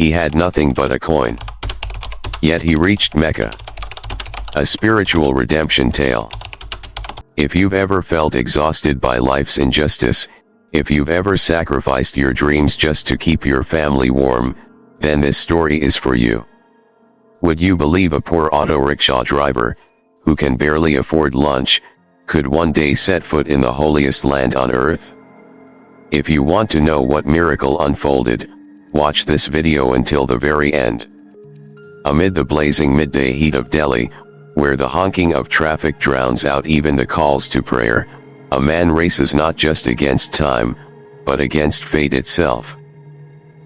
He had nothing but a coin. Yet he reached Mecca. A spiritual redemption tale. If you've ever felt exhausted by life's injustice, if you've ever sacrificed your dreams just to keep your family warm, then this story is for you. Would you believe a poor auto rickshaw driver, who can barely afford lunch, could one day set foot in the holiest land on earth? If you want to know what miracle unfolded, watch this video until the very end. Amid the blazing midday heat of Delhi, where the honking of traffic drowns out even the calls to prayer, a man races not just against time, but against fate itself.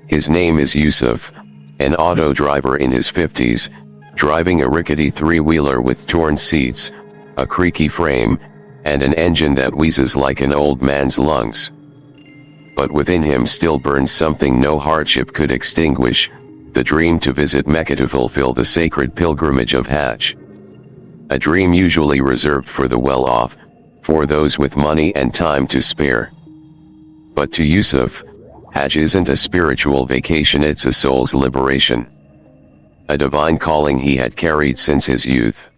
His name is Yusuf, an auto driver in his 50s, driving a rickety three-wheeler with torn seats, a creaky frame, and an engine that wheezes like an old man's lungs. But within him still burns something no hardship could extinguish, the dream to visit Mecca to fulfill the sacred pilgrimage of Hajj. A dream usually reserved for the well-off, for those with money and time to spare. But to Yusuf, Hajj isn't a spiritual vacation, it's a soul's liberation. A divine calling he had carried since his youth.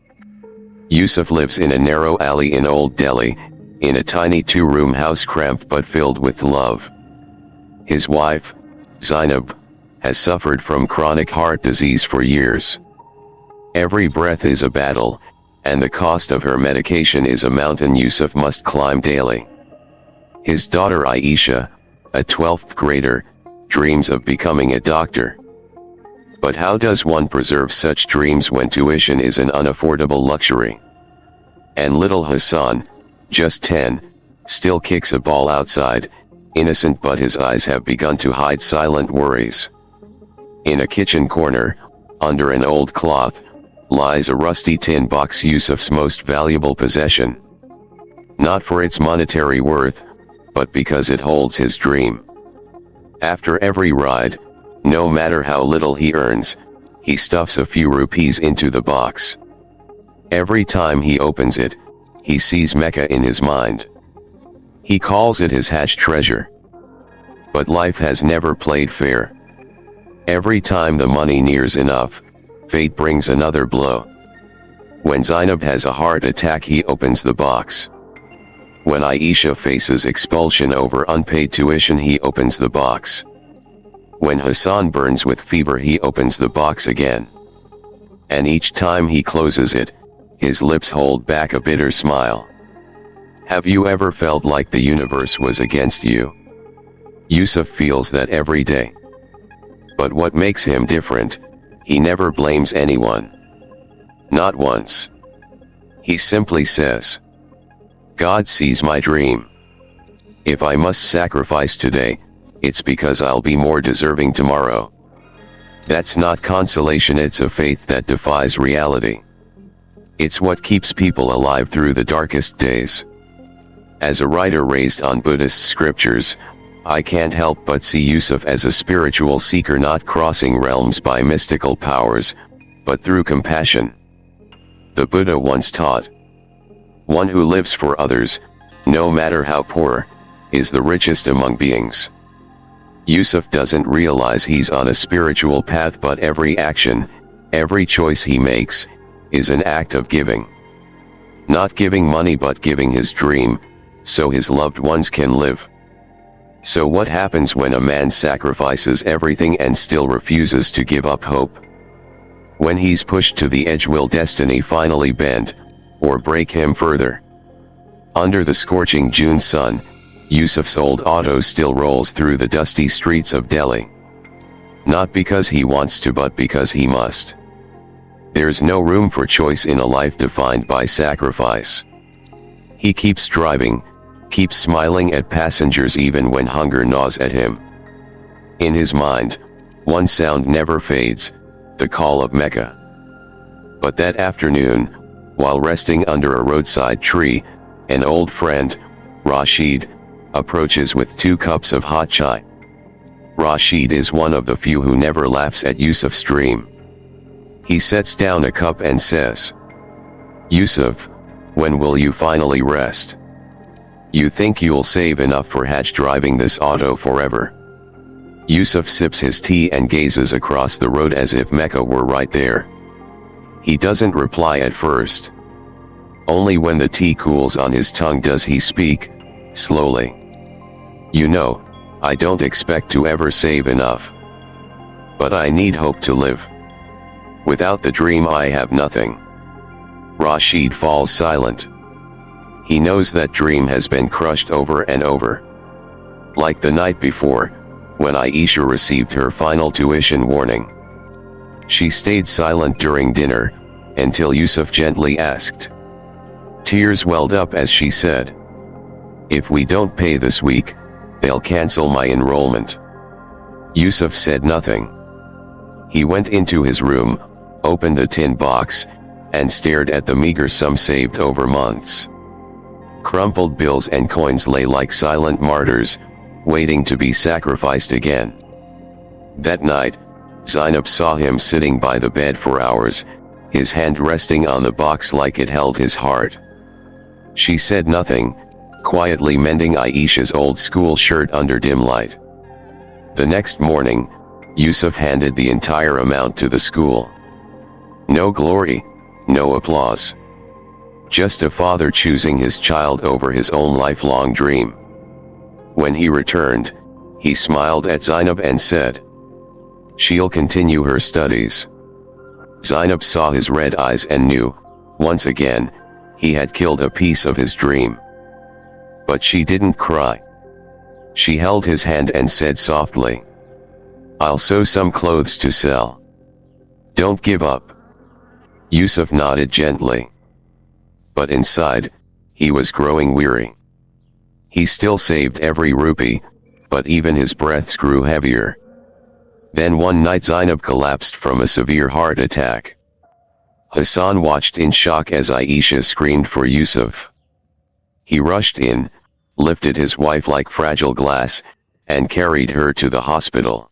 Yusuf lives in a narrow alley in Old Delhi, in a tiny two-room house cramped but filled with love. His wife, Zainab, has suffered from chronic heart disease for years. Every breath is a battle, and the cost of her medication is a mountain Yusuf must climb daily. His daughter Aisha, a 12th grader, dreams of becoming a doctor. But how does one preserve such dreams when tuition is an unaffordable luxury? And little Hassan, just 10, still kicks a ball outside, innocent, but his eyes have begun to hide silent worries. In a kitchen corner, under an old cloth, lies a rusty tin box, Yusuf's most valuable possession. Not for its monetary worth, but because it holds his dream. After every ride, no matter how little he earns, he stuffs a few rupees into the box. Every time he opens it, he sees Mecca in his mind. He calls it his Hajj treasure. But life has never played fair. Every time the money nears enough, fate brings another blow. When Zainab has a heart attack, he opens the box. When Aisha faces expulsion over unpaid tuition, he opens the box. When Hassan burns with fever, he opens the box again. And each time he closes it, his lips hold back a bitter smile. Have you ever felt like the universe was against you? Yusuf feels that every day. But what makes him different? He never blames anyone. Not once. He simply says, God sees my dream. If I must sacrifice today, it's because I'll be more deserving tomorrow. That's not consolation, it's a faith that defies reality. It's what keeps people alive through the darkest days. As a writer raised on Buddhist scriptures, I can't help but see Yusuf as a spiritual seeker, not crossing realms by mystical powers, but through compassion. The Buddha once taught, one who lives for others, no matter how poor, is the richest among beings. Yusuf doesn't realize he's on a spiritual path, but every action, every choice he makes, is an act of giving. Not giving money, but giving his dream, so his loved ones can live. So what happens when a man sacrifices everything and still refuses to give up hope? When he's pushed to the edge, will destiny finally bend, or break him further? Under the scorching June sun, Yusuf's old auto still rolls through the dusty streets of Delhi. Not because he wants to, but because he must. There's no room for choice in a life defined by sacrifice. He keeps driving, keeps smiling at passengers even when hunger gnaws at him. In his mind, one sound never fades, the call of Mecca. But that afternoon, while resting under a roadside tree, an old friend, Rashid, approaches with 2 cups of hot chai. Rashid is one of the few who never laughs at Yusuf's dream. He sets down a cup and says, Yusuf, when will you finally rest? You think you'll save enough for Hajj driving this auto forever? Yusuf sips his tea and gazes across the road as if Mecca were right there. He doesn't reply at first. Only when the tea cools on his tongue does he speak, slowly. You know, I don't expect to ever save enough. But I need hope to live. Without the dream I have nothing. Rashid falls silent. He knows that dream has been crushed over and over. Like the night before, when Aisha received her final tuition warning. She stayed silent during dinner, until Yusuf gently asked. Tears welled up as she said, "If we don't pay this week, they'll cancel my enrollment." Yusuf said nothing. He went into his room, opened the tin box, and stared at the meager sum saved over months. Crumpled bills and coins lay like silent martyrs, waiting to be sacrificed again. That night, Zainab saw him sitting by the bed for hours, his hand resting on the box like it held his heart. She said nothing, quietly mending Aisha's old school shirt under dim light. The next morning, Yusuf handed the entire amount to the school. No glory, no applause. Just a father choosing his child over his own lifelong dream. When he returned, he smiled at Zainab and said, "She'll continue her studies." Zainab saw his red eyes and knew, once again, he had killed a piece of his dream. But she didn't cry. She held his hand and said softly, "I'll sew some clothes to sell. Don't give up." Yusuf nodded gently. But inside, he was growing weary. He still saved every rupee, but even his breaths grew heavier. Then one night Zainab collapsed from a severe heart attack. Hassan watched in shock as Aisha screamed for Yusuf. He rushed in, lifted his wife like fragile glass, and carried her to the hospital.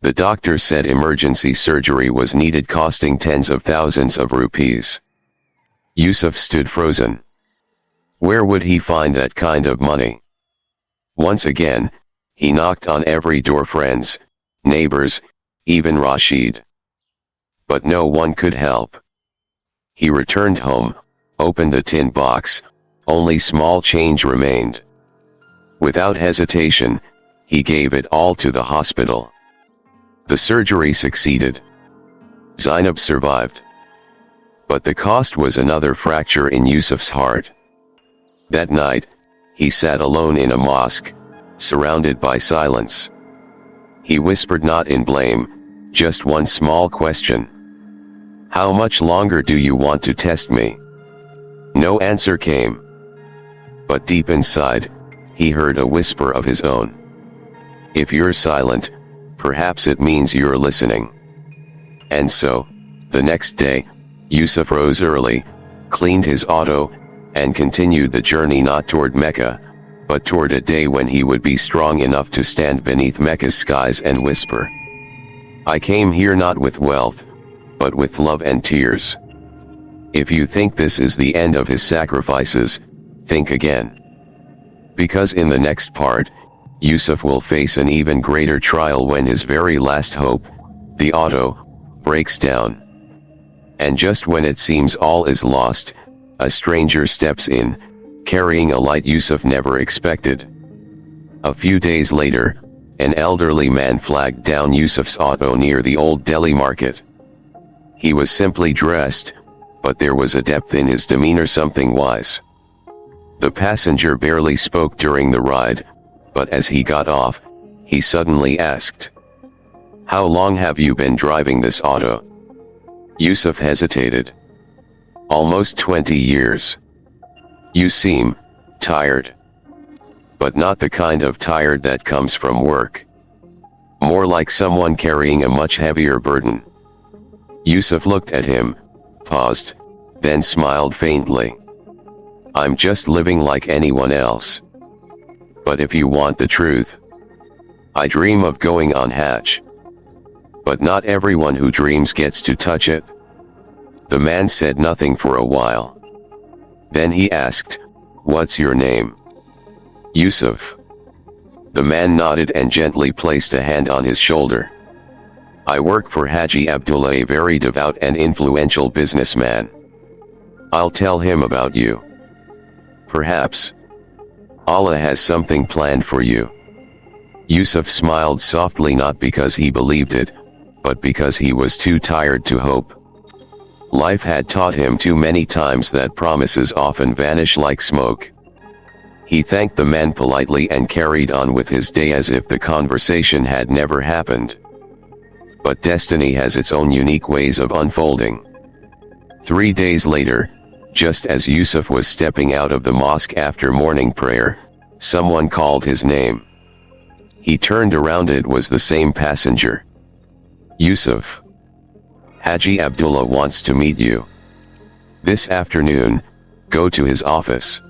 The doctor said emergency surgery was needed, costing tens of thousands of rupees. Yusuf stood frozen. Where would he find that kind of money? Once again, he knocked on every door, friends, neighbors, even Rashid. But no one could help. He returned home, opened the tin box, only small change remained. Without hesitation, he gave it all to the hospital. The surgery succeeded. Zainab survived. But the cost was another fracture in Yusuf's heart. That night, he sat alone in a mosque, surrounded by silence. He whispered, not in blame, just one small question. "How much longer do you want to test me?" No answer came. But deep inside, he heard a whisper of his own. "If you're silent, perhaps it means you're listening." And so, the next day, Yusuf rose early, cleaned his auto, and continued the journey not toward Mecca, but toward a day when he would be strong enough to stand beneath Mecca's skies and whisper, "I came here not with wealth, but with love and tears." If you think this is the end of his sacrifices, think again. Because in the next part, Yusuf will face an even greater trial when his very last hope, the auto, breaks down. And just when it seems all is lost, a stranger steps in, carrying a light Yusuf never expected. A few days later, an elderly man flagged down Yusuf's auto near the old Delhi market. He was simply dressed, but there was a depth in his demeanor, something wise. The passenger barely spoke during the ride, but as he got off, he suddenly asked, "How long have you been driving this auto?" Yusuf hesitated. "Almost 20 years. You seem tired. But not the kind of tired that comes from work. More like someone carrying a much heavier burden." Yusuf looked at him, paused, then smiled faintly. "I'm just living like anyone else. But if you want the truth, I dream of going on Hajj. But not everyone who dreams gets to touch it." The man said nothing for a while. Then he asked, "What's your name?" "Yusuf." The man nodded and gently placed a hand on his shoulder. I work for Haji Abdullah, a very devout and influential businessman. I'll tell him about you. Perhaps Allah has something planned for you. Yusuf smiled softly, not because he believed it, but because he was too tired to hope. Life had taught him too many times that promises often vanish like smoke. He thanked the man politely and carried on with his day as if the conversation had never happened. But destiny has its own unique ways of unfolding. 3 days later, just as Yusuf was stepping out of the mosque after morning prayer, someone called his name. He turned around. It was the same passenger. Yusuf. Haji Abdullah wants to meet you. This afternoon, go to his office.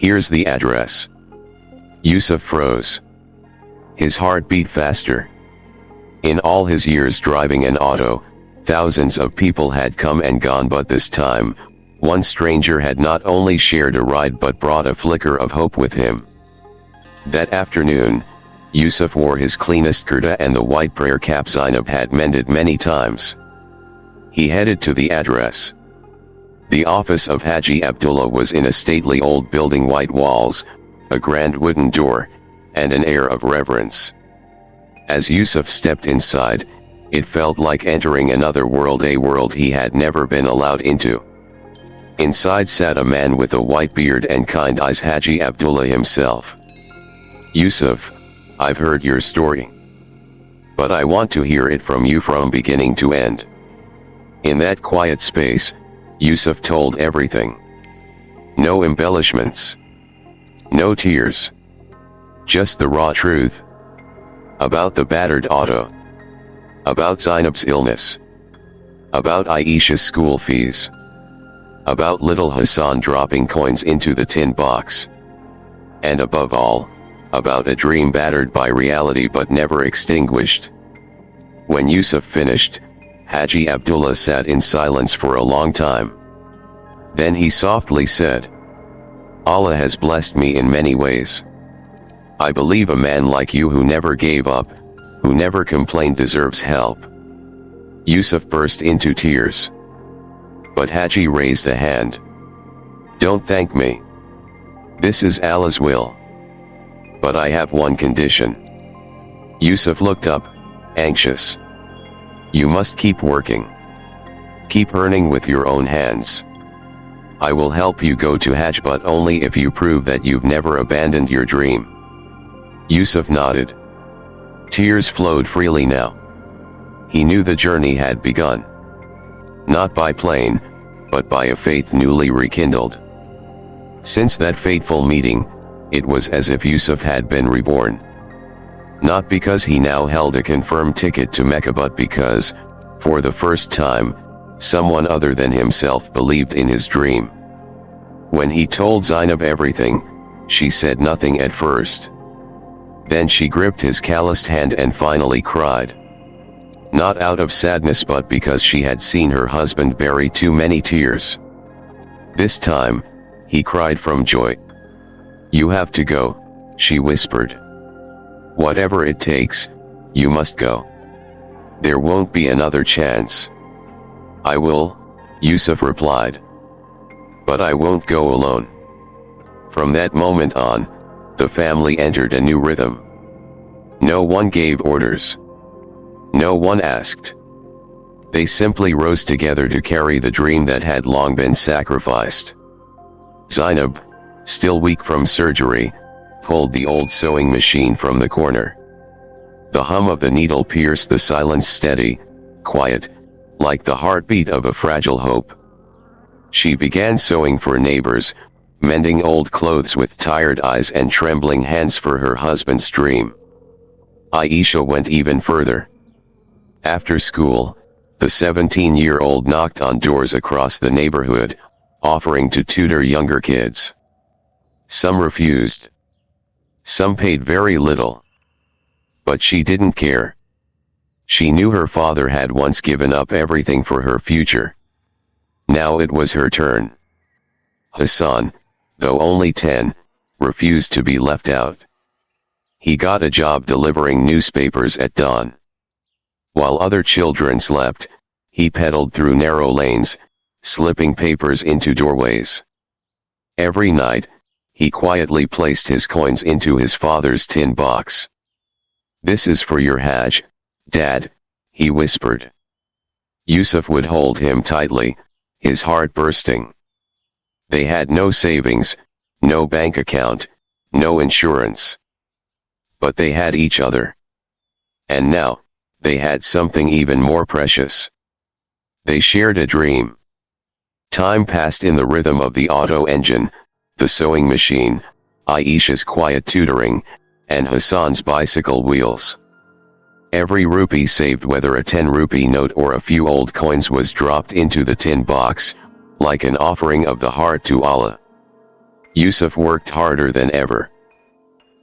Here's the address. Yusuf froze. His heart beat faster. In all his years driving an auto, thousands of people had come and gone, but this time, one stranger had not only shared a ride but brought a flicker of hope with him. That afternoon, Yusuf wore his cleanest kurta and the white prayer cap Zainab had mended many times. He headed to the address. The office of Haji Abdullah was in a stately old building, white walls, a grand wooden door, and an air of reverence. As Yusuf stepped inside, it felt like entering another world, a world he had never been allowed into. Inside sat a man with a white beard and kind eyes, Haji Abdullah himself. Yusuf, I've heard your story. But I want to hear it from you from beginning to end. In that quiet space, Yusuf told everything. No embellishments. No tears. Just the raw truth. About the battered auto. About Zainab's illness. About Aisha's school fees. About little Hassan dropping coins into the tin box. And above all, about a dream battered by reality but never extinguished. When Yusuf finished, Haji Abdullah sat in silence for a long time. Then he softly said, Allah has blessed me in many ways. I believe a man like you who never gave up, who never complained, deserves help. Yusuf burst into tears. But Haji raised a hand. Don't thank me. This is Allah's will. But I have one condition. Yusuf looked up, anxious. You must keep working. Keep earning with your own hands. I will help you go to Hajj, but only if you prove that you've never abandoned your dream. Yusuf nodded. Tears flowed freely now. He knew the journey had begun. Not by plane, but by a faith newly rekindled. Since that fateful meeting, it was as if Yusuf had been reborn. Not because he now held a confirmed ticket to Mecca, but because, for the first time, someone other than himself believed in his dream. When he told Zainab everything, she said nothing at first. Then she gripped his calloused hand and finally cried. Not out of sadness, but because she had seen her husband bury too many tears. This time, he cried from joy. You have to go, she whispered. Whatever it takes, you must go. There won't be another chance. I will, Yusuf replied. But I won't go alone. From that moment on, the family entered a new rhythm. No one gave orders. No one asked. They simply rose together to carry the dream that had long been sacrificed. Zainab, still weak from surgery, pulled the old sewing machine from the corner. The hum of the needle pierced the silence, steady, quiet, like the heartbeat of a fragile hope. She began sewing for neighbors, mending old clothes with tired eyes and trembling hands for her husband's dream. Aisha went even further. After school, the 17-year-old knocked on doors across the neighborhood, offering to tutor younger kids. Some refused. Some paid very little. But she didn't care. She knew her father had once given up everything for her future. Now it was her turn. Hassan, though only 10, refused to be left out. He got a job delivering newspapers at dawn. While other children slept, he pedaled through narrow lanes, slipping papers into doorways. Every night, he quietly placed his coins into his father's tin box. "This is for your Hajj, Dad," he whispered. Yusuf would hold him tightly, his heart bursting. They had no savings, no bank account, no insurance. But they had each other. And now, they had something even more precious. They shared a dream. Time passed in the rhythm of the auto engine, the sewing machine, Aisha's quiet tutoring, and Hassan's bicycle wheels. Every rupee saved, whether a 10-rupee note or a few old coins, was dropped into the tin box, like an offering of the heart to Allah. Yusuf worked harder than ever.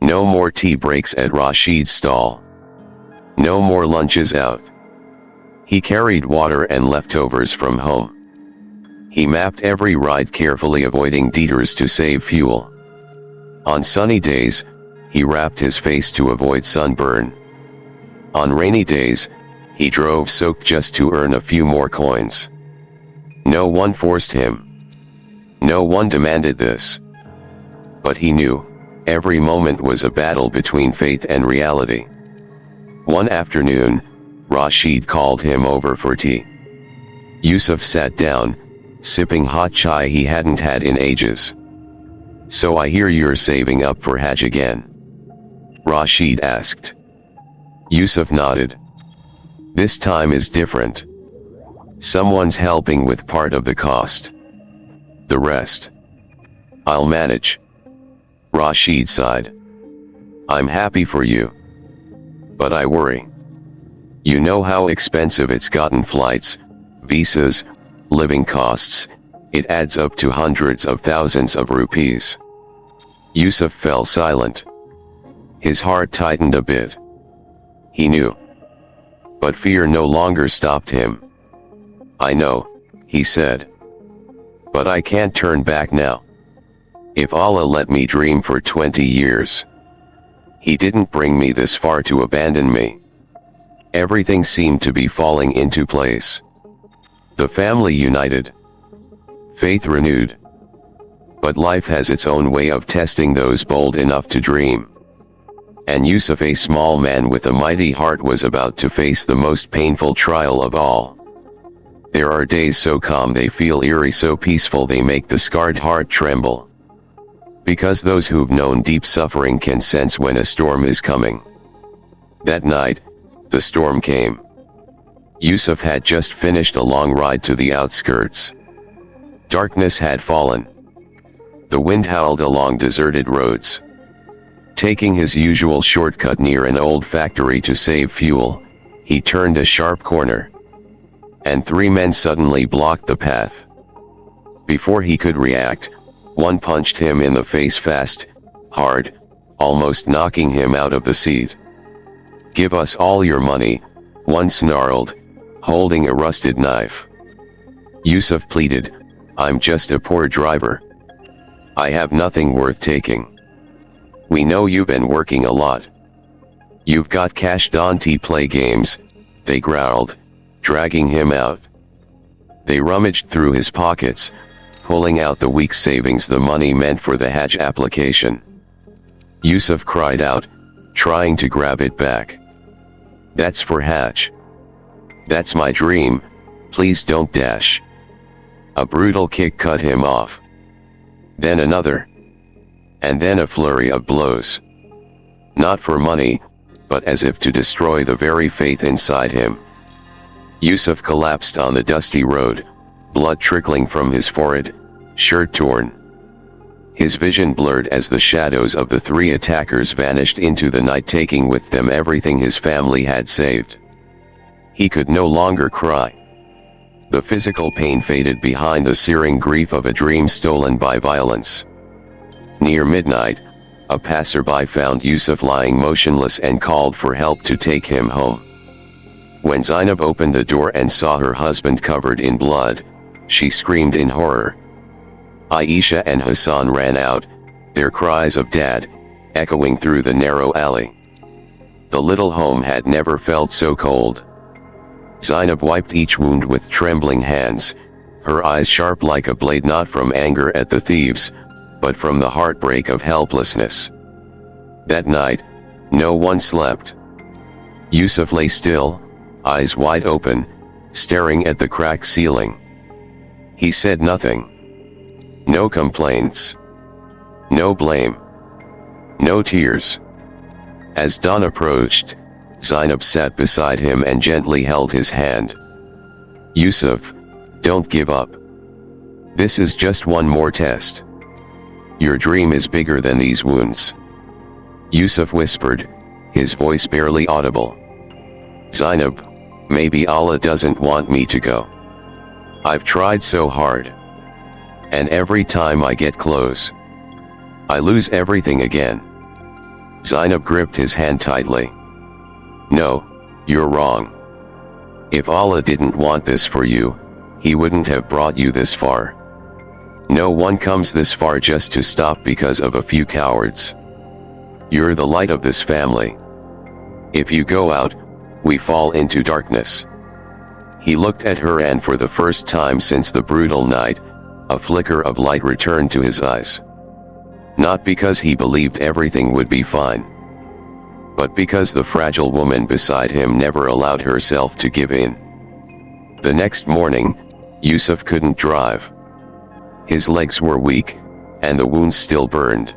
No more tea breaks at Rashid's stall. No more lunches out. He carried water and leftovers from home. He mapped every ride carefully, avoiding detours to save fuel. On sunny days, he wrapped his face to avoid sunburn. On rainy days, he drove soaked just to earn a few more coins. No one forced him. No one demanded this. But he knew, every moment was a battle between faith and reality. One afternoon, Rashid called him over for tea. Yusuf sat down, sipping hot chai he hadn't had in ages. "So I hear you're saving up for Hajj again?" Rashid asked. Yusuf nodded. "This time is different. Someone's helping with part of the cost. The rest, I'll manage." Rashid sighed. "I'm happy for you. But I worry. You know how expensive it's gotten: flights, visas, living costs. It adds up to hundreds of thousands of rupees." Yusuf fell silent. His heart tightened a bit. He knew. But fear no longer stopped him. "I know," he said. "But I can't turn back now. If Allah let me dream for 20 years. He didn't bring me this far to abandon me." Everything seemed to be falling into place. The family united. Faith renewed. But life has its own way of testing those bold enough to dream. And Yusuf, a small man with a mighty heart, was about to face the most painful trial of all. There are days so calm they feel eerie, so peaceful they make the scarred heart tremble. Because those who've known deep suffering can sense when a storm is coming. That night, the storm came. Yusuf had just finished a long ride to the outskirts. Darkness had fallen. The wind howled along deserted roads. Taking his usual shortcut near an old factory to save fuel, he turned a sharp corner. And 3 men suddenly blocked the path. Before he could react, one punched him in the face fast, hard, almost knocking him out of the seat. "Give us all your money," one snarled, holding a rusted knife. Yusuf pleaded, "I'm just a poor driver. I have nothing worth taking." "We know you've been working a lot. You've got cash, don't play games," they growled, dragging him out. They rummaged through his pockets, pulling out the week's savings, the money meant for the Hajj application. Yusuf cried out, trying to grab it back. "That's for Hajj. That's my dream, please don't dash." A brutal kick cut him off. Then another. And then a flurry of blows. Not for money, but as if to destroy the very faith inside him. Yusuf collapsed on the dusty road, blood trickling from his forehead, shirt torn. His vision blurred as the shadows of the 3 attackers vanished into the night, taking with them everything his family had saved. He could no longer cry. The physical pain faded behind the searing grief of a dream stolen by violence. Near midnight, a passerby found Yusuf lying motionless and called for help to take him home. When Zainab opened the door and saw her husband covered in blood, she screamed in horror. Aisha and Hassan ran out, their cries of "Dad, echoing through the narrow alley. The little home had never felt so cold. Zainab wiped each wound with trembling hands, her eyes sharp like a blade, not from anger at the thieves, but from the heartbreak of helplessness. That night, no one slept. Yusuf lay still, eyes wide open, staring at the cracked ceiling. He said nothing. No complaints. No blame. No tears. As dawn approached, Zainab sat beside him and gently held his hand. "Yusuf, don't give up. This is just one more test. Your dream is bigger than these wounds." Yusuf whispered, his voice barely audible. "Zainab, maybe Allah doesn't want me to go. I've tried so hard. And every time I get close, I lose everything again." Zainab gripped his hand tightly. "No, you're wrong. If Allah didn't want this for you, He wouldn't have brought you this far. No one comes this far just to stop because of a few cowards. You're the light of this family. If you go out, we fall into darkness." He looked at her, and for the first time since the brutal night, a flicker of light returned to his eyes. Not because he believed everything would be fine, but because the fragile woman beside him never allowed herself to give in. The next morning, Yusuf couldn't drive. His legs were weak, and the wounds still burned.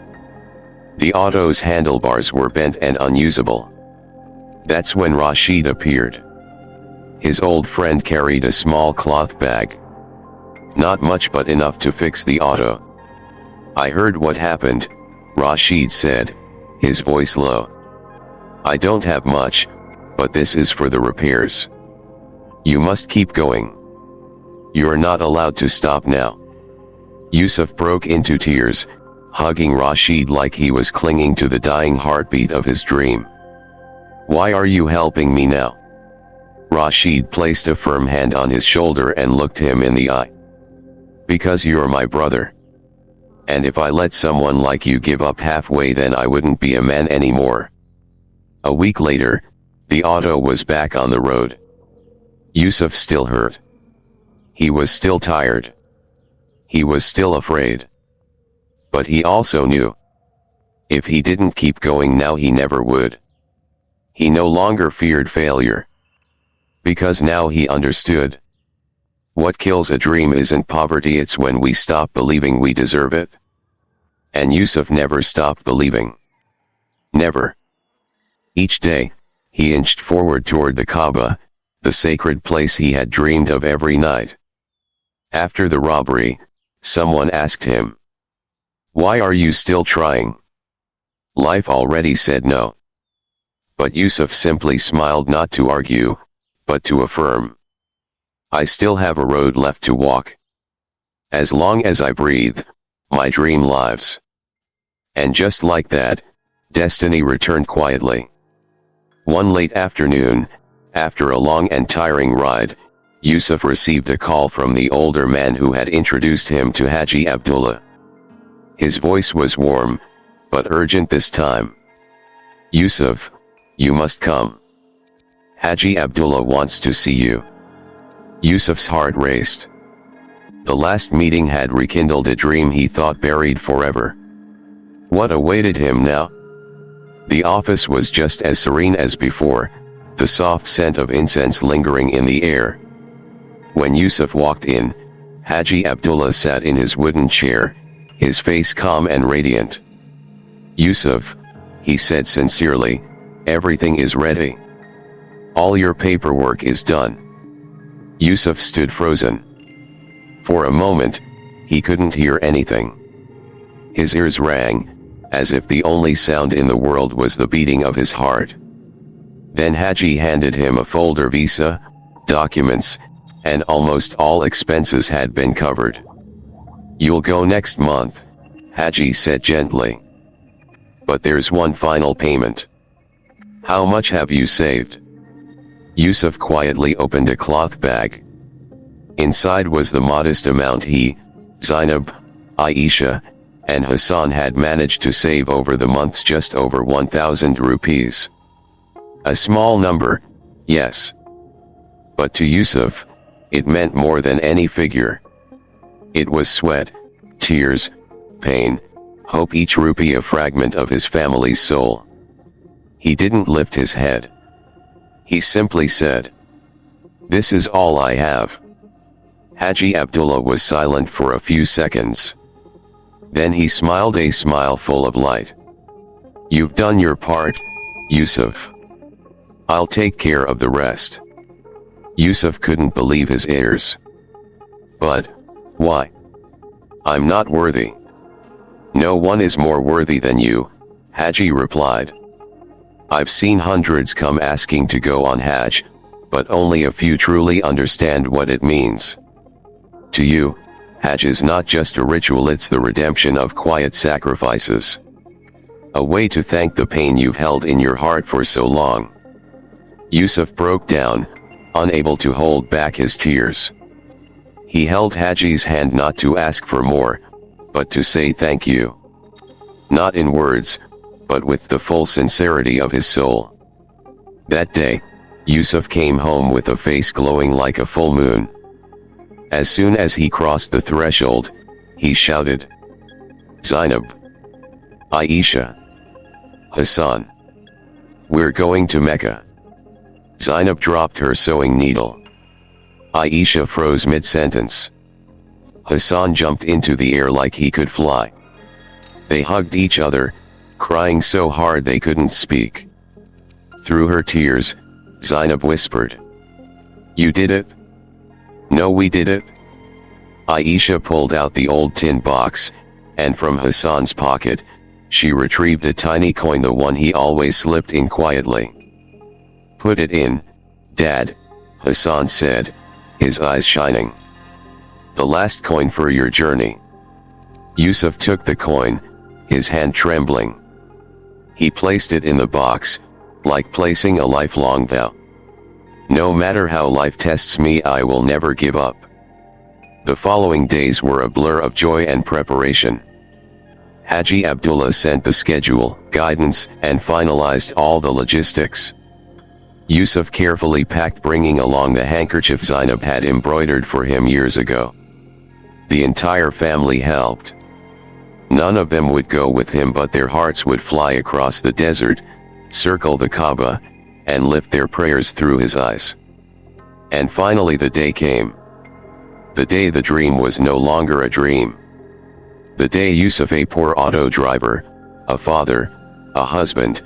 The auto's handlebars were bent and unusable. That's when Rashid appeared. His old friend carried a small cloth bag. Not much, but enough to fix the auto. "I heard what happened," Rashid said, his voice low. "I don't have much, but this is for the repairs. You must keep going. You're not allowed to stop now." Yusuf broke into tears, hugging Rashid like he was clinging to the dying heartbeat of his dream. "Why are you helping me now?" Rashid placed a firm hand on his shoulder and looked him in the eye. "Because you're my brother. And if I let someone like you give up halfway, then I wouldn't be a man anymore." A week later, the auto was back on the road. Yusuf still hurt. He was still tired. He was still afraid. But he also knew, if he didn't keep going now, he never would. He no longer feared failure. Because now he understood. What kills a dream isn't poverty, it's when we stop believing we deserve it. And Yusuf never stopped believing. Never. Each day, he inched forward toward the Kaaba, the sacred place he had dreamed of every night. After the robbery, someone asked him, "Why are you still trying? Life already said no." But Yusuf simply smiled, not to argue, but to affirm, "I still have a road left to walk. As long as I breathe, my dream lives." And just like that, destiny returned quietly. One late afternoon, after a long and tiring ride, Yusuf received a call from the older man who had introduced him to Haji Abdullah. His voice was warm, but urgent this time. "Yusuf, you must come. Haji Abdullah wants to see you." Yusuf's heart raced. The last meeting had rekindled a dream he thought buried forever. What awaited him now? The office was just as serene as before, the soft scent of incense lingering in the air. When Yusuf walked in, Haji Abdullah sat in his wooden chair, his face calm and radiant. "Yusuf," he said sincerely, "everything is ready. All your paperwork is done." Yusuf stood frozen. For a moment, he couldn't hear anything. His ears rang, as if the only sound in the world was the beating of his heart. Then Haji handed him a folder. Visa, documents, and almost all expenses had been covered. "You'll go next month," Haji said gently. "But there's one final payment." "How much have you saved?" Yusuf quietly opened a cloth bag. Inside was the modest amount he, Zainab, Aisha, and Hassan had managed to save over the months just over 1,000 rupees. A small number, yes. But to Yusuf, it meant more than any figure. It was sweat, tears, pain, hope, each rupee a fragment of his family's soul. He didn't lift his head. He simply said, "This is all I have." Haji Abdullah was silent for a few seconds. Then he smiled a smile full of light. "You've done your part, Yusuf. I'll take care of the rest." Yusuf couldn't believe his ears. "But, why? I'm not worthy." "No one is more worthy than you," Haji replied. "I've seen hundreds come asking to go on Hajj, but only a few truly understand what it means. To you, Hajj is not just a ritual, it's the redemption of quiet sacrifices. A way to thank the pain you've held in your heart for so long." Yusuf broke down, unable to hold back his tears. He held Haji's hand not to ask for more, but to say thank you. Not in words, but with the full sincerity of his soul. That day, Yusuf came home with a face glowing like a full moon. As soon as he crossed the threshold, he shouted, "Zainab! Aisha! Hassan! We're going to Mecca!" Zainab dropped her sewing needle. Aisha froze mid-sentence. Hassan jumped into the air like he could fly. They hugged each other, crying so hard they couldn't speak. Through her tears, Zainab whispered, "You did it?" "No, we did it." Aisha pulled out the old tin box, and from Hassan's pocket, she retrieved a tiny coin, the one he always slipped in quietly. "Put it in, Dad," Hassan said, his eyes shining. "The last coin for your journey." Yusuf took the coin, his hand trembling. He placed it in the box, like placing a lifelong vow. "No matter how life tests me, I will never give up." The following days were a blur of joy and preparation. Haji Abdullah sent the schedule, guidance, and finalized all the logistics. Yusuf carefully packed, bringing along the handkerchief Zainab had embroidered for him years ago. The entire family helped. None of them would go with him, but their hearts would fly across the desert, circle the Kaaba, and lift their prayers through his eyes. And finally the day came. The day the dream was no longer a dream. The day Yusuf, a poor auto driver, a father, a husband,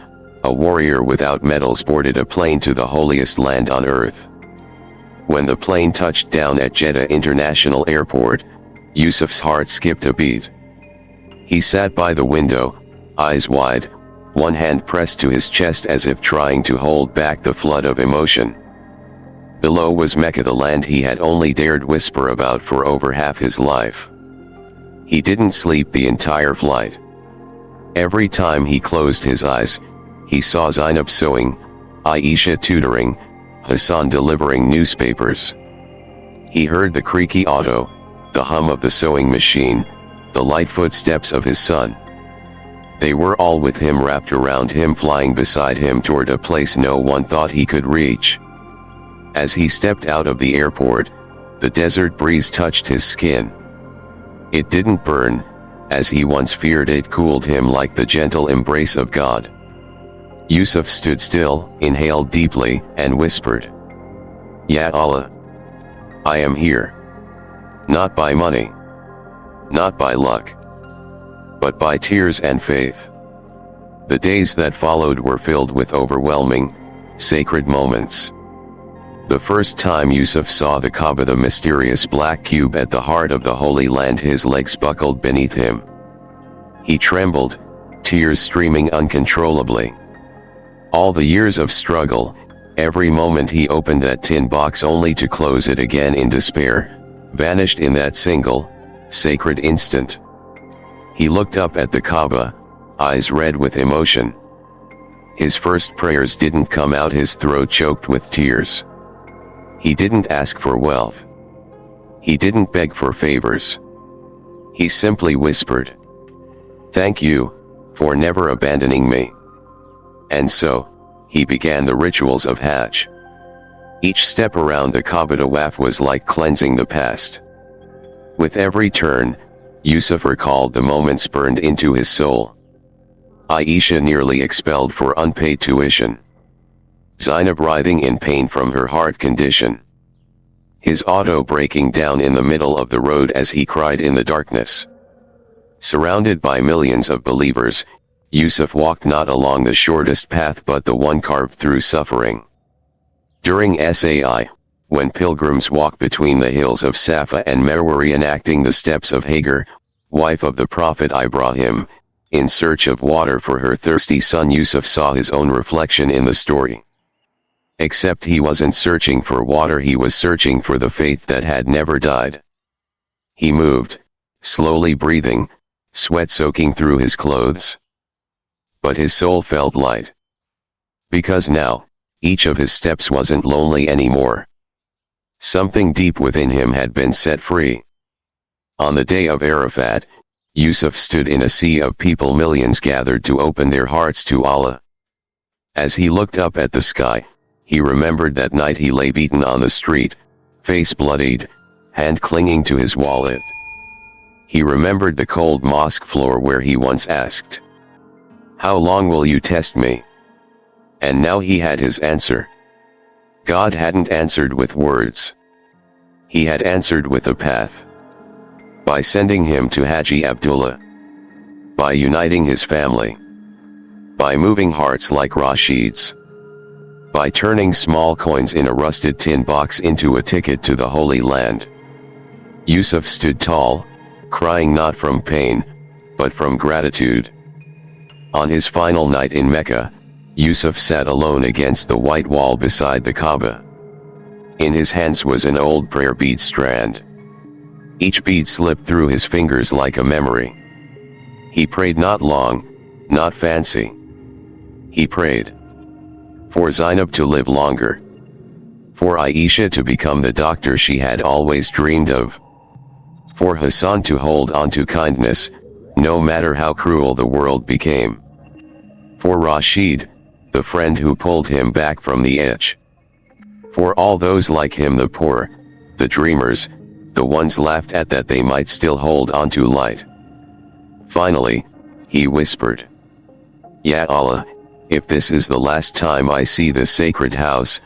a warrior without medals, boarded a plane to the holiest land on earth. When the plane touched down at Jeddah International Airport, Yusuf's heart skipped a beat. He sat by the window, eyes wide, one hand pressed to his chest as if trying to hold back the flood of emotion. Below was Mecca, the land he had only dared whisper about for over half his life. He didn't sleep the entire flight. Every time he closed his eyes, he saw Zainab sewing, Aisha tutoring, Hassan delivering newspapers. He heard the creaky auto, the hum of the sewing machine, the light footsteps of his son. They were all with him, wrapped around him, flying beside him toward a place no one thought he could reach. As he stepped out of the airport, the desert breeze touched his skin. It didn't burn, as he once feared. It cooled him like the gentle embrace of God. Yusuf stood still, inhaled deeply, and whispered, "Ya Allah! I am here. Not by money. Not by luck. But by tears and faith." The days that followed were filled with overwhelming, sacred moments. The first time Yusuf saw the Kaaba, the mysterious black cube at the heart of the Holy Land, his legs buckled beneath him. He trembled, tears streaming uncontrollably. All the years of struggle, every moment he opened that tin box only to close it again in despair, vanished in that single, sacred instant. He looked up at the Kaaba, eyes red with emotion. His first prayers didn't come out, his throat choked with tears. He didn't ask for wealth. He didn't beg for favors. He simply whispered, Thank you, for never abandoning me." And so, he began the rituals of Hajj. Each step around the Kaaba tawaf was like cleansing the past. With every turn, Yusuf recalled the moments burned into his soul. Aisha nearly expelled for unpaid tuition. Zainab writhing in pain from her heart condition. His auto breaking down in the middle of the road as he cried in the darkness. Surrounded by millions of believers, Yusuf walked not along the shortest path but the one carved through suffering. During Sai, when pilgrims walk between the hills of Safa and Marwa reenacting the steps of Hagar, wife of the Prophet Ibrahim, in search of water for her thirsty son, Yusuf saw his own reflection in the story. Except he wasn't searching for water, he was searching for the faith that had never died. He moved, slowly breathing, sweat soaking through his clothes. But his soul felt light. Because now, each of his steps wasn't lonely anymore. Something deep within him had been set free. On the day of Arafat, Yusuf stood in a sea of people, millions gathered to open their hearts to Allah. As he looked up at the sky, he remembered that night he lay beaten on the street, face bloodied, hand clinging to his wallet. He remembered the cold mosque floor where he once asked, "How long will you test me?" And now he had his answer. God hadn't answered with words. He had answered with a path. By sending him to Haji Abdullah. By uniting his family. By moving hearts like Rashid's. By turning small coins in a rusted tin box into a ticket to the Holy Land. Yusuf stood tall, crying not from pain, but from gratitude. On his final night in Mecca, Yusuf sat alone against the white wall beside the Kaaba. In his hands was an old prayer bead strand. Each bead slipped through his fingers like a memory. He prayed not long, not fancy. He prayed for Zainab to live longer. For Aisha to become the doctor she had always dreamed of. For Hassan to hold on to kindness, no matter how cruel the world became. For Rashid, the friend who pulled him back from the edge. For all those like him, the poor, the dreamers, the ones laughed at that they might still hold on to light. Finally, he whispered, "Ya Allah, if this is the last time I see this sacred house,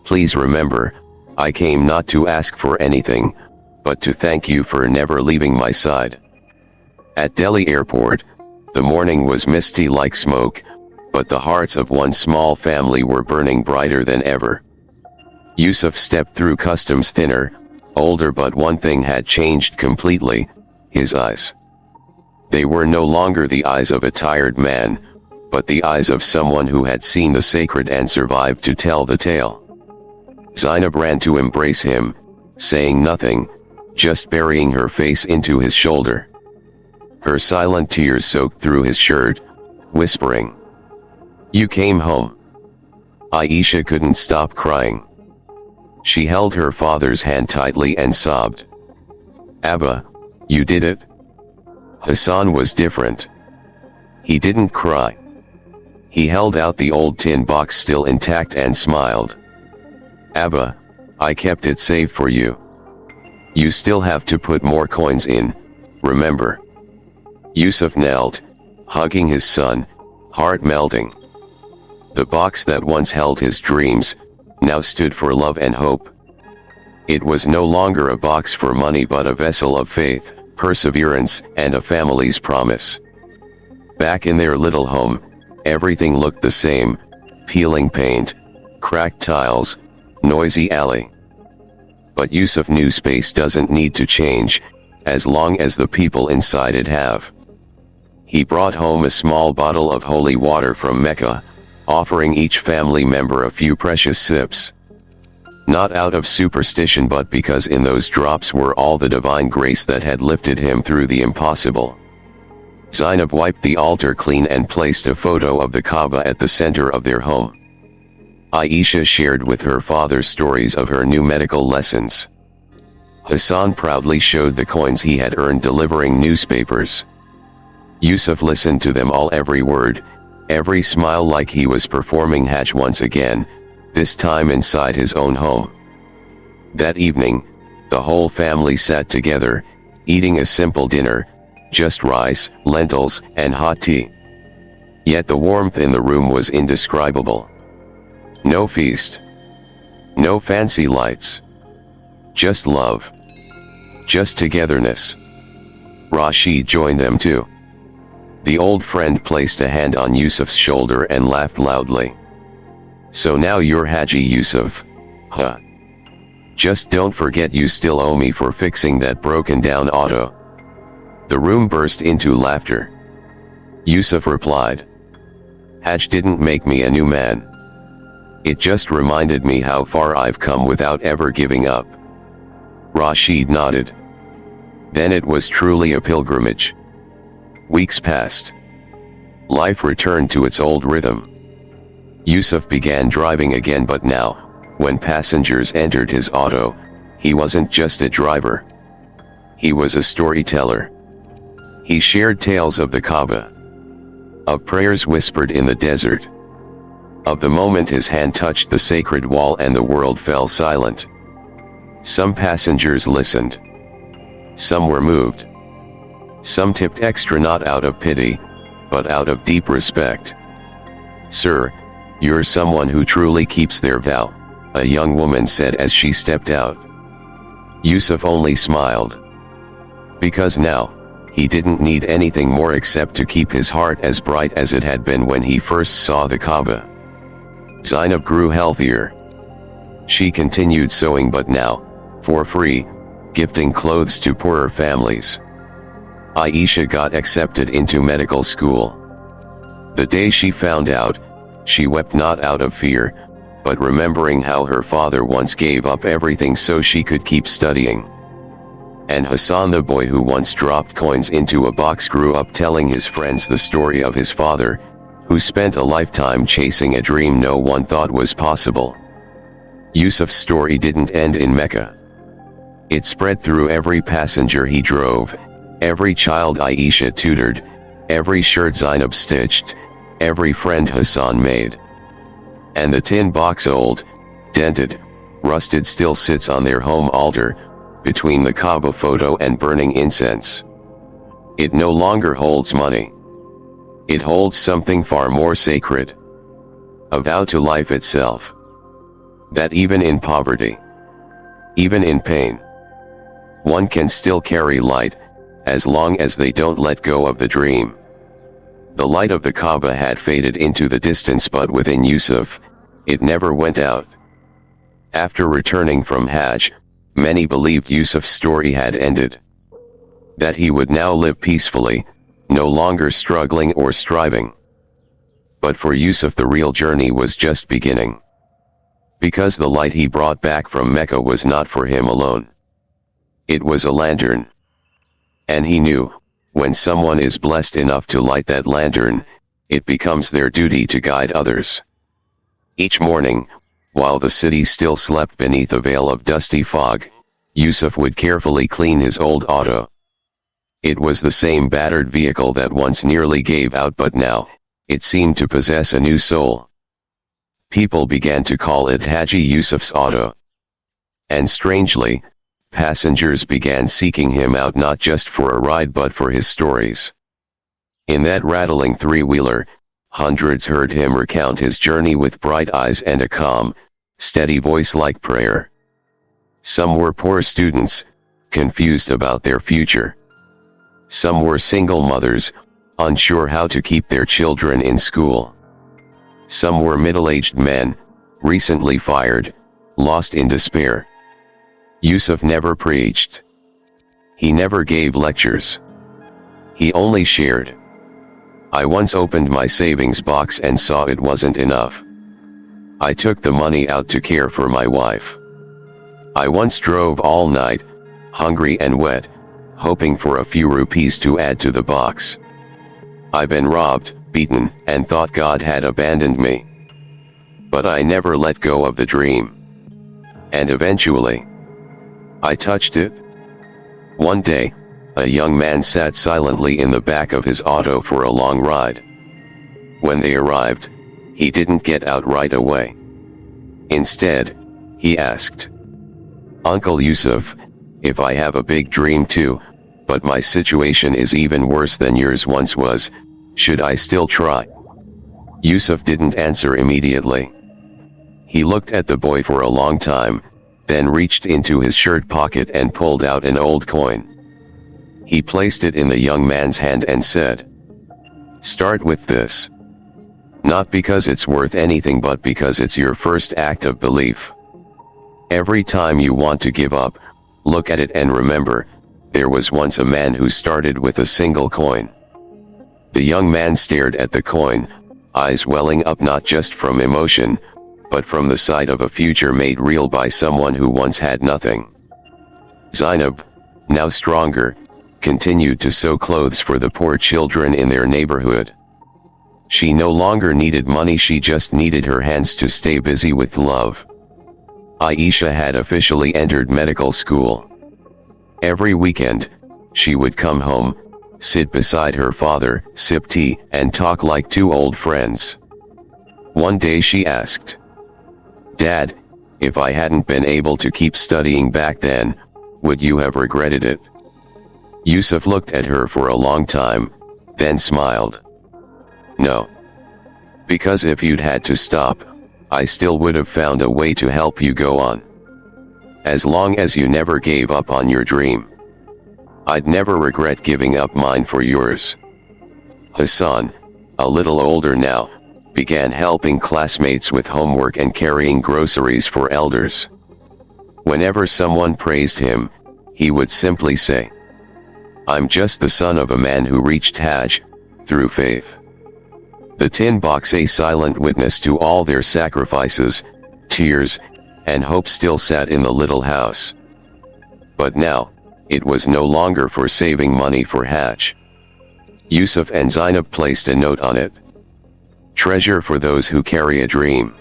please remember, I came not to ask for anything, but to thank you for never leaving my side." At Delhi airport, the morning was misty like smoke, but the hearts of one small family were burning brighter than ever. Yusuf stepped through customs thinner, older, but one thing had changed completely, his eyes. They were no longer the eyes of a tired man, but the eyes of someone who had seen the sacred and survived to tell the tale. Zainab ran to embrace him, saying nothing, just burying her face into his shoulder. Her silent tears soaked through his shirt, whispering, "You came home." Aisha couldn't stop crying. She held her father's hand tightly and sobbed, "Abba, you did it?" Hassan was different. He didn't cry. He held out the old tin box still intact and smiled. "Abba, I kept it safe for you. You still have to put more coins in, remember." Yusuf knelt, hugging his son, heart melting. The box that once held his dreams, now stood for love and hope. It was no longer a box for money but a vessel of faith, perseverance, and a family's promise. Back in their little home, everything looked the same, peeling paint, cracked tiles, noisy alley. But Yusuf knew space doesn't need to change, as long as the people inside it have. He brought home a small bottle of holy water from Mecca, offering each family member a few precious sips. Not out of superstition but because in those drops were all the divine grace that had lifted him through the impossible. Zainab wiped the altar clean and placed a photo of the Kaaba at the center of their home. Aisha shared with her father stories of her new medical lessons. Hassan proudly showed the coins he had earned delivering newspapers. Yusuf listened to them all, every word, every smile, like he was performing Hajj once again, this time inside his own home. That evening, the whole family sat together, eating a simple dinner, just rice, lentils, and hot tea. Yet the warmth in the room was indescribable. No feast. No fancy lights. Just love. Just togetherness. Rashid joined them too. The old friend placed a hand on Yusuf's shoulder and laughed loudly. So now you're Haji, Yusuf, huh? Just don't forget you still owe me for fixing that broken down auto. The room burst into laughter. Yusuf replied, Hajj didn't make me a new man. It just reminded me how far I've come without ever giving up. Rashid nodded. Then it was truly a pilgrimage. Weeks passed. Life returned to its old rhythm. Yusuf began driving again, but now, when passengers entered his auto, he wasn't just a driver. He was a storyteller. He shared tales of the Kaaba, of prayers whispered in the desert, of the moment his hand touched the sacred wall and the world fell silent. Some passengers listened. Some were moved. Some tipped extra, not out of pity, but out of deep respect. Sir, you're someone who truly keeps their vow, a young woman said as she stepped out. Yusuf only smiled. Because now, he didn't need anything more except to keep his heart as bright as it had been when he first saw the Kaaba. Zainab grew healthier. She continued sewing, but now, for free, gifting clothes to poorer families. Aisha got accepted into medical school. The day she found out, she wept, not out of fear, but remembering how her father once gave up everything so she could keep studying. And Hassan, the boy who once dropped coins into a box, grew up telling his friends the story of his father, who spent a lifetime chasing a dream no one thought was possible. Yusuf's story didn't end in Mecca. It spread through every passenger he drove, every child Aisha tutored, every shirt Zainab stitched, every friend Hassan made. And the tin box, old, dented, rusted, still sits on their home altar, between the Kaaba photo and burning incense. It no longer holds money. It holds something far more sacred. A vow to life itself. That even in poverty, even in pain, one can still carry light, as long as they don't let go of the dream. The light of the Kaaba had faded into the distance, but within Yusuf, it never went out. After returning from Hajj, many believed Yusuf's story had ended. That he would now live peacefully, no longer struggling or striving. But for Yusuf, the real journey was just beginning. Because the light he brought back from Mecca was not for him alone. It was a lantern. And he knew, when someone is blessed enough to light that lantern, it becomes their duty to guide others. Each morning, while the city still slept beneath a veil of dusty fog, Yusuf would carefully clean his old auto. It was the same battered vehicle that once nearly gave out, but now, it seemed to possess a new soul. People began to call it Haji Yusuf's auto. And strangely, passengers began seeking him out, not just for a ride but for his stories. In that rattling three-wheeler, hundreds heard him recount his journey with bright eyes and a calm, steady voice like prayer. Some were poor students, confused about their future. Some were single mothers, unsure how to keep their children in school. Some were middle-aged men, recently fired, lost in despair. Yusuf never preached. He never gave lectures. He only shared. I once opened my savings box and saw it wasn't enough. I took the money out to care for my wife. I once drove all night, hungry and wet, hoping for a few rupees to add to the box. I've been robbed, beaten, and thought God had abandoned me. But I never let go of the dream. And eventually, I touched it. One day, a young man sat silently in the back of his auto for a long ride. When they arrived, he didn't get out right away. Instead, he asked, "Uncle Yusuf, if I have a big dream too, but my situation is even worse than yours once was, should I still try?" Yusuf didn't answer immediately. He looked at the boy for a long time, then reached into his shirt pocket and pulled out an old coin. He placed it in the young man's hand and said, "Start with this. Not because it's worth anything but because it's your first act of belief. Every time you want to give up, look at it and remember, there was once a man who started with a single coin." The young man stared at the coin, eyes welling up not just from emotion, but from the sight of a future made real by someone who once had nothing. Zainab, now stronger, continued to sew clothes for the poor children in their neighborhood. She no longer needed money, she just needed her hands to stay busy with love. Aisha had officially entered medical school. Every weekend, she would come home, sit beside her father, sip tea, and talk like two old friends. One day she asked, "Dad, if I hadn't been able to keep studying back then, would you have regretted it?" Yusuf looked at her for a long time, then smiled. "No. Because if you'd had to stop, I still would have found a way to help you go on. As long as you never gave up on your dream. I'd never regret giving up mine for yours." Hassan, a little older now, began helping classmates with homework and carrying groceries for elders. Whenever someone praised him, he would simply say, "I'm just the son of a man who reached Hajj, through faith." The tin box, a silent witness to all their sacrifices, tears, and hope, still sat in the little house. But now, it was no longer for saving money for Hajj. Yusuf and Zainab placed a note on it. "Treasure for those who carry a dream."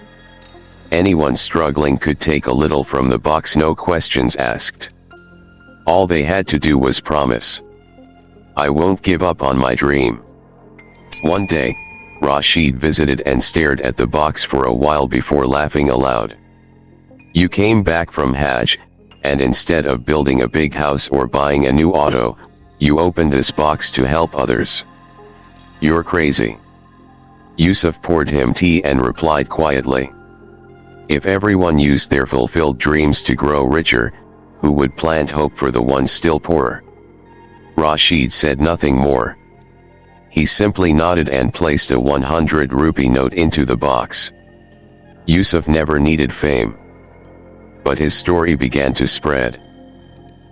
Anyone struggling could take a little from the box, no questions asked. All they had to do was promise, "I won't give up on my dream." One day, Rashid visited and stared at the box for a while before laughing aloud. "You came back from Hajj, and instead of building a big house or buying a new auto, you opened this box to help others. You're crazy." Yusuf poured him tea and replied quietly, "If everyone used their fulfilled dreams to grow richer, who would plant hope for the ones still poor?" Rashid said nothing more. He simply nodded and placed a 100 rupee note into the box. Yusuf never needed fame. But his story began to spread.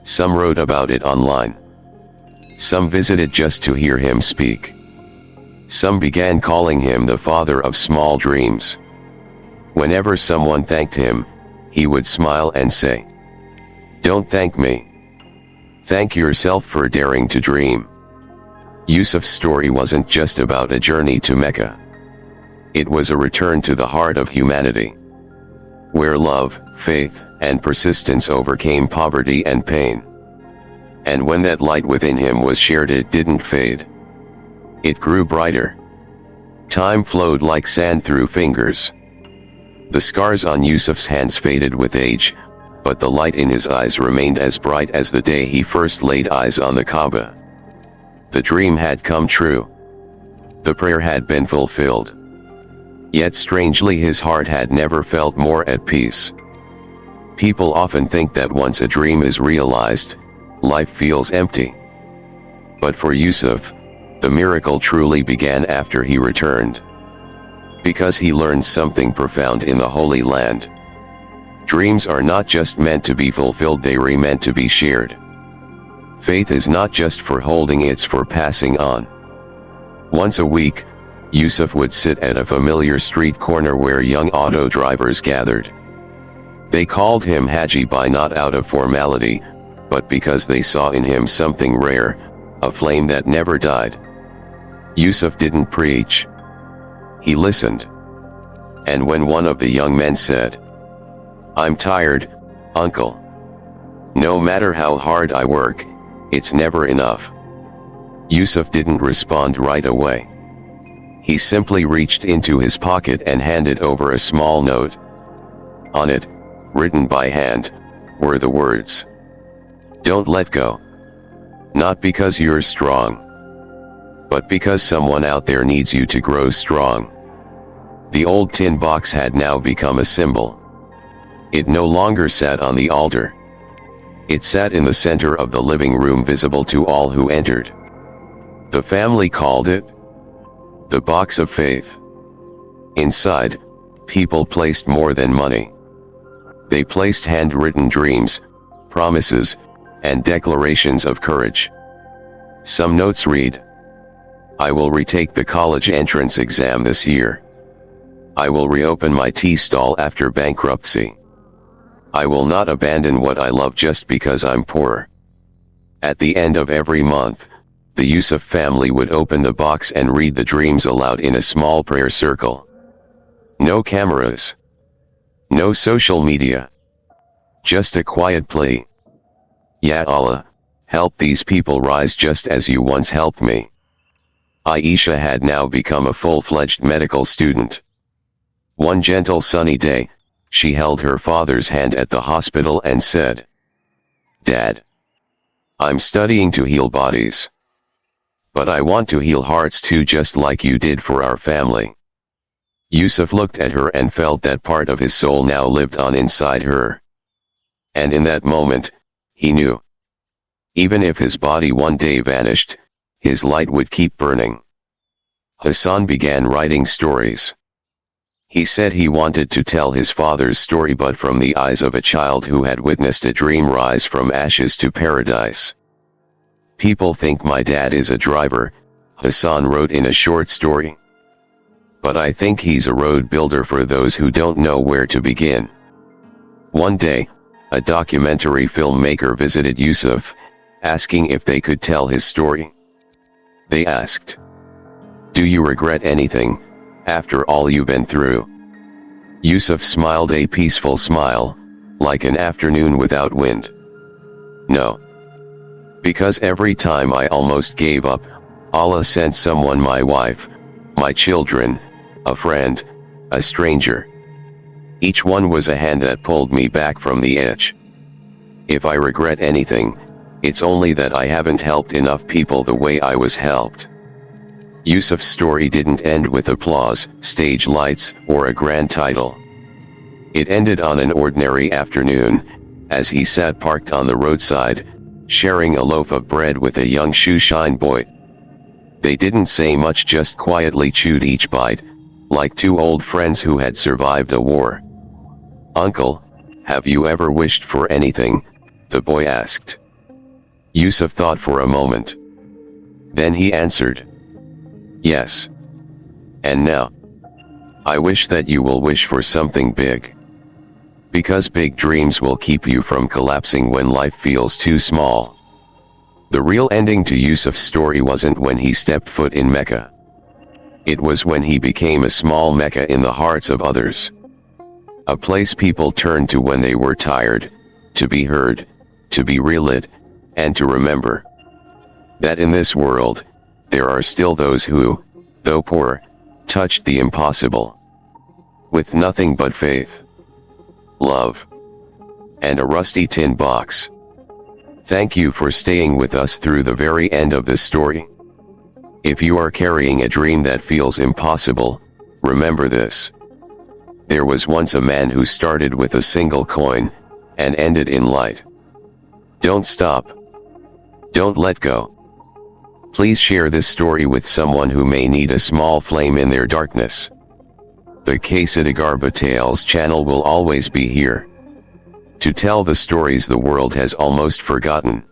Some wrote about it online. Some visited just to hear him speak. Some began calling him the father of small dreams. Whenever someone thanked him, he would smile and say, "Don't thank me. Thank yourself for daring to dream." Yusuf's story wasn't just about a journey to Mecca. It was a return to the heart of humanity, where love, faith, and persistence overcame poverty and pain. And when that light within him was shared, it didn't fade. It grew brighter. Time flowed like sand through fingers. The scars on Yusuf's hands faded with age, but the light in his eyes remained as bright as the day he first laid eyes on the Kaaba. The dream had come true. The prayer had been fulfilled. Yet strangely, his heart had never felt more at peace. People often think that once a dream is realized, life feels empty. But for Yusuf, the miracle truly began after he returned. Because he learned something profound in the Holy Land. Dreams are not just meant to be fulfilled, they are meant to be shared. Faith is not just for holding, it's for passing on. Once a week, Yusuf would sit at a familiar street corner where young auto drivers gathered. They called him Haji not out of formality, but because they saw in him something rare, a flame that never died. Yusuf didn't preach. He listened. And when one of the young men said, "I'm tired, uncle. No matter how hard I work, It's never enough. Yusuf didn't respond right away. He simply reached into his pocket and handed over a small note. On it, written by hand, were the words, "Don't let go. Not because you're strong, but because someone out there needs you to grow strong." The old tin box had now become a symbol. It no longer sat on the altar. It sat in the center of the living room, visible to all who entered. The family called it the Box of Faith. Inside, people placed more than money. They placed handwritten dreams, promises, and declarations of courage. Some notes read, "I will retake the college entrance exam this year. I will reopen my tea stall after bankruptcy. I will not abandon what I love just because I'm poor." At the end of every month, the Yusuf family would open the box and read the dreams aloud in a small prayer circle. No cameras. No social media. Just a quiet plea. "Ya Allah, help these people rise just as you once helped me." Aisha had now become a full-fledged medical student. One gentle sunny day, she held her father's hand at the hospital and said, "Dad, I'm studying to heal bodies. But I want to heal hearts too, just like you did for our family." Yusuf looked at her and felt that part of his soul now lived on inside her. And in that moment, he knew. Even if his body one day vanished, his light would keep burning. Hassan began writing stories. He said he wanted to tell his father's story, but from the eyes of a child who had witnessed a dream rise from ashes to paradise. "People think my dad is a driver," Hassan wrote in a short story. "But I think he's a road builder for those who don't know where to begin." One day, a documentary filmmaker visited Yusuf, asking if they could tell his story. They asked, "Do you regret anything, after all you've been through?" Yusuf smiled a peaceful smile, like an afternoon without wind. "No. Because every time I almost gave up, Allah sent someone, my wife, my children, a friend, a stranger. Each one was a hand that pulled me back from the edge. If I regret anything, it's only that I haven't helped enough people the way I was helped." Yusuf's story didn't end with applause, stage lights, or a grand title. It ended on an ordinary afternoon, as he sat parked on the roadside, sharing a loaf of bread with a young shoeshine boy. They didn't say much, just quietly chewed each bite, like two old friends who had survived a war. "Uncle, have you ever wished for anything?" the boy asked. Yusuf thought for a moment. Then he answered, "Yes. And now? I wish that you will wish for something big. Because big dreams will keep you from collapsing when life feels too small." The real ending to Yusuf's story wasn't when he stepped foot in Mecca. It was when he became a small Mecca in the hearts of others. A place people turned to when they were tired, to be heard, to be relit, and to remember that in this world, there are still those who, though poor, touched the impossible. With nothing but faith, love, and a rusty tin box. Thank you for staying with us through the very end of this story. If you are carrying a dream that feels impossible, remember this. There was once a man who started with a single coin, and ended in light. Don't stop. Don't let go. Please share this story with someone who may need a small flame in their darkness. The Kṣitigarbha Tales channel will always be here to tell the stories the world has almost forgotten.